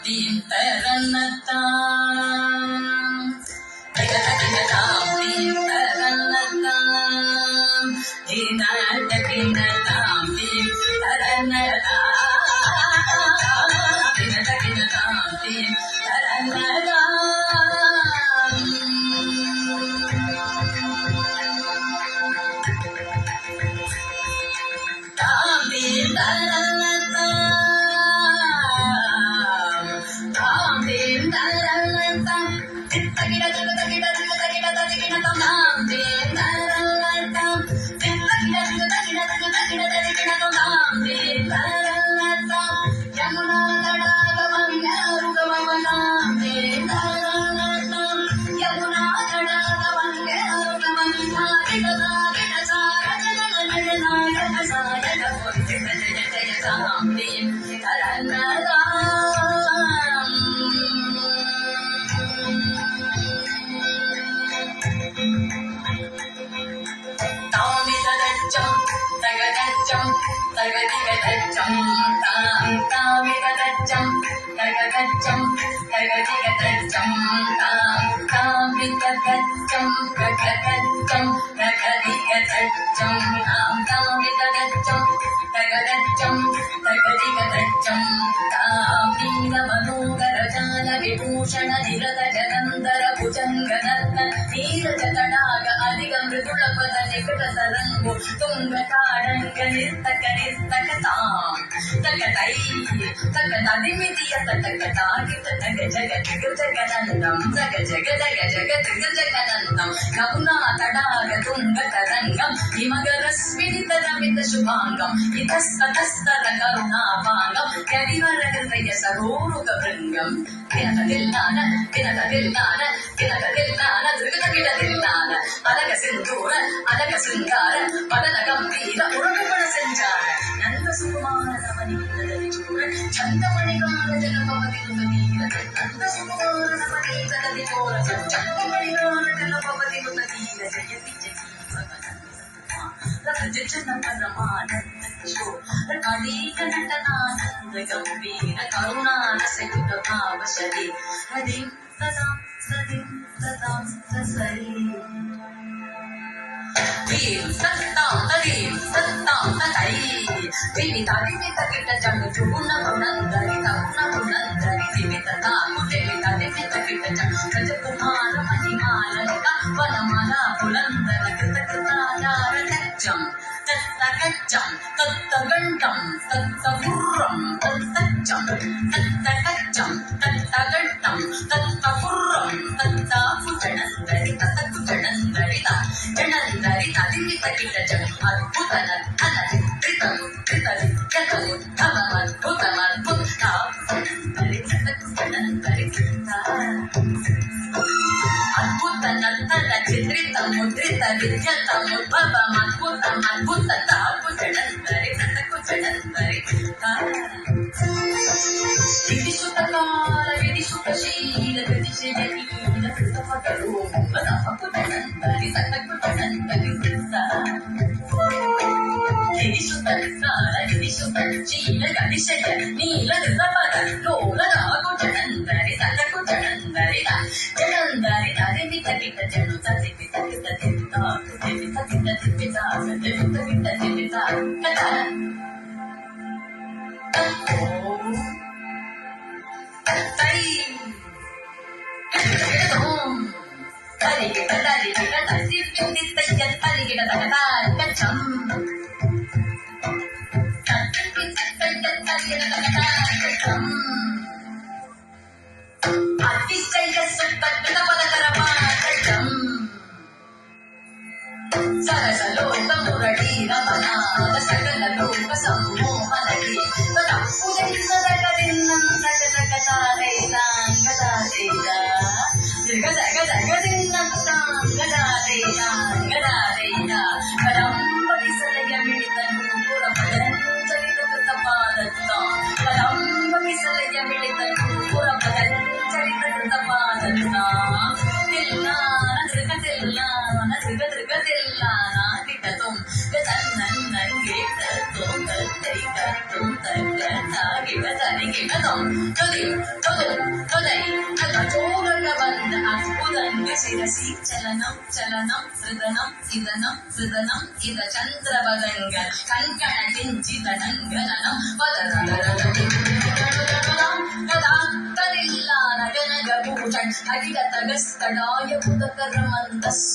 theme தரன்னத்தாம் தகதகினதாம் theme தரன்னத்தாம் தீனதகினதாம் theme தரன்னதாம் தீனதகினதாம் theme தரன்னதாம் தாம் theme தரன்னதாம் தாம் theme தரன்னதாம் தித்தகிட தித்தகிட தித்தகிட தித்தகிடதாம் தாம் தீம் தரன்னதாம் தித்தகிட தித்தகிட தித்தகிட தித்தகிடதாம் தாம் தீம் தரன்னதாம் யமுனா தடாகவங்கருகவனாம் தீம் தரன்னதாம் யமுனா தடாகவங்கருகவனாம் கிடதா சாரஜனனநாயக சாயக பொன்னிட ஜய ஜய தாம் தீம் தரன்னதாம் தாமிததச்சம் தகதச்சம் தகதிகதச்சம் தாம் தாமிததச்சம் தகதச்சம் தகதிகதச்சம் தாம் தாமிததச்சம் தகதச்சம் தகதிகதச்சம் தாம் தாமிததச்சம் தகதச்சம் தகதிகதச்சம் தாம் நீலமனோகர ஜால விಭೂಷಣ ನಿರತ ಜಗಂಧರ ಭುಜಂಗನರ್ತ ನೀರಜ ತಡಾಗ ಅಧಿಗ ಮೃದುಳಪದ ನಿಕಟ ತರಂಗು ತುಂಗ ಕಾಡಂಗ ನಿರ್ತಕ ನಿರ್ತಕ ತಾಂ ತಕತೈ ತಕತದಿಮಿತಿಯ ತಕತಾಗಿತ ತಗ ಜಗ ಜಗ ಜಗನಂದಂ ಜಗ ಜಗ ಜಗ ಜಗ ಜಗ ಜಗನಂದಂ ಯಮುನಾ ತಡಾಗ ತುಂಗ ತರಂಗಂ ಹಿಮಗರಸ್ಮಿತ ರಮಿತ ಶುಭಾಂಗಂ ಇತಸ್ತತಸ್ತರ ಕರುಣಾಪಾಂಗಂ ಯದಿವರ ಹೃದಯ ಸರೋರುಗ ಭೃಂಗಂ ಕಿನಕದಿಲ್ಲಾನ ಕಿನಕದಿಲ್ಲಾನ ಕಿನಕದಿಲ್ಲಾನ ದುರ್ಗದಗಿಡದಿಲ್ಲಾನ ಅಲಗ ಸಿಂಧೂರ ಅಲಗ ಶೃಂಗಾರ ಪದನ ಗಂಭೀರ ಉರುಳುಗಳ ಸಂಚಾರ ನಂದ ಸುಕುಮಾರ ನವನೀತದಲ್ಲಿ ಚೂರ ಚಂದಮಣಿಗಾರ ಜಲಪವತಿರುತ ನೀರ ನಂದ ಸುಕುಮಾರ ನವನೀತದಲ್ಲಿ ಚೋರ ಚಂದಮಣಿಗಾರ ಜಲಪವತಿರುತ ನೀರ ಜಯತಿ ಜನ ಪರಮಾನಂದ ಕಿಶೋರ ಕಳೀಕ ನಟನಾನಂದ ಗಂಭೀರ ಕರುಣಾನ ಸಹಿತ ಭಾವಶರೀ ಹರಿಂ ತದಾಂ ಸದಿಂ ತದಾಂ ಸರಿ ಭೀಂ ಸತ್ತಾಂ ತದೀಂ ಸತ್ತಾಂ ತತೈ ವಿನಿತಾದಿ ಮಿತಕಿಟ ಜಗ ಜುಗುಣ ಗುಣಂದರಿ ತಗುಣ ಗುಣಂದರಿ ದಿವಿತ ತಾಕು ದೇವಿತಾದಿ ಮಿತಕಿಟ ಜಗ ಗಜಕುಮಾರ ಮಹಿಮಾಲ ನಿಕ ವನಮಾಲ ಪುಲಂದರ ಕೃತ ಕೃತಾಚಾರ ಗಜ್ಜಂ ತತ್ತಗಜ್ಜಂ ತತ್ತಗಂಟಂ ತತ್ತಗುರ್ರಂ ತತ್ತಜ್ಜಂ ತತ್ತಗಜ್ಜಂ ತತ್ತಗಂಟಂ ತತ್ತಗುರ್ರಂ ತತ್ತಾಕುಜಣಂದರಿ ತತ್ತಕುಜಣಂದರಿತ ಜಣಂದರಿತ ದಿವಿತಕಿಟ ಜಗ ಅದ್ಭುತನ ಅನಧಿಕೃತನು ಕೃತನು ಯತನು ಧವಮದ್ಭುತಮದ್ಭುತ ಜಣಂದರಿ ತತ್ತಕುಜಣಂದರಿ ಅದ್ಭುತ ನರ್ತನ ಚಿತ್ರಿತ ಮುದ್ರಿತ ವಿದ್ಯತ ಮುದ್ಭವ ಅದ್ಭುತ ಅದ್ಭುತ ತಾಕು ಜಡಂದರಿ ತತಕು ಜಡಂದರಿ ವಿಧಿಸುತ ಕಾಲ ವಿಧಿಸುತ ಶೀಲ ಗತಿಶಯ ನೀಲ ಕೃತಪದರು ಮುಖದಪಕು ಜಡಂದರಿ ತತಕು ಜಡಂದರಿ ವಿಧಿಸುತ ಕಾಲ ವಿಧಿಸುತ ಶೀಲ ಗತಿಶಯ ನೀಲ ಕೃತಪದ ಲೋಲದಾಕು ಜಡಂದರಿ ತತಕು ಜಡಂದರಿ ಜಡಂದರಿ ತರಿಮಿತ ಕಿಟ ಜಡು ತರಿಮಿತ ಕಿಟ ತಿಮಿತ ತಿಮಿತ ಕಿಟ ತಿಮಿತ ತಿಮಿತ ಕಿಟ ತಿಮಿತ ಕಟ ತೈ ಕಿಟೋಂ ತರಿಗಿಟ ತರಿಗಿಟ ತರಿಗಿಟ ತರಿಗಿಟ ತಕಟ ಕಚಂ ತರಿಗಿಟ ತರಿಗಿಟ ತಕಟ ಕಚಂ ಅತಿಶಯ ಸುತ್ತದ ಪದಕರ ಪಾಠಂ ಸರಸ ಲೋಕ ಮುರಳಿ ರಮನಾದ ಸಕಲ ಲೋಕ ಸಂಮೋಹನಗಿ ತದ ಉದಯಿಸದ ಕದಿನ್ನಂ ಸಕತಕತಾರೈ ಸಾಂಗದಾರೈದ ಜಗ ಜಗ ಜಗದಿನ್ನಂ ಸಾಂಗದಾರೈದ ಗದಾರೈದ ಕಡಂಬರಿಸಲಗ தோம் தத்தை தத்தும் தத்த தாகிட தரிகிடதம் தொதை ஜோகட வந்த அற்புதங்க சிரசி சலனம் சலனம் சிதனம் சிதனம் சிதனம் இத சந்திரபதங்க கண்கண கிஞ்சிதனங்கலனம் கதில்லா நகநக பூஷன் அகில தகஸ்தடாய புதகர மந்தஸ்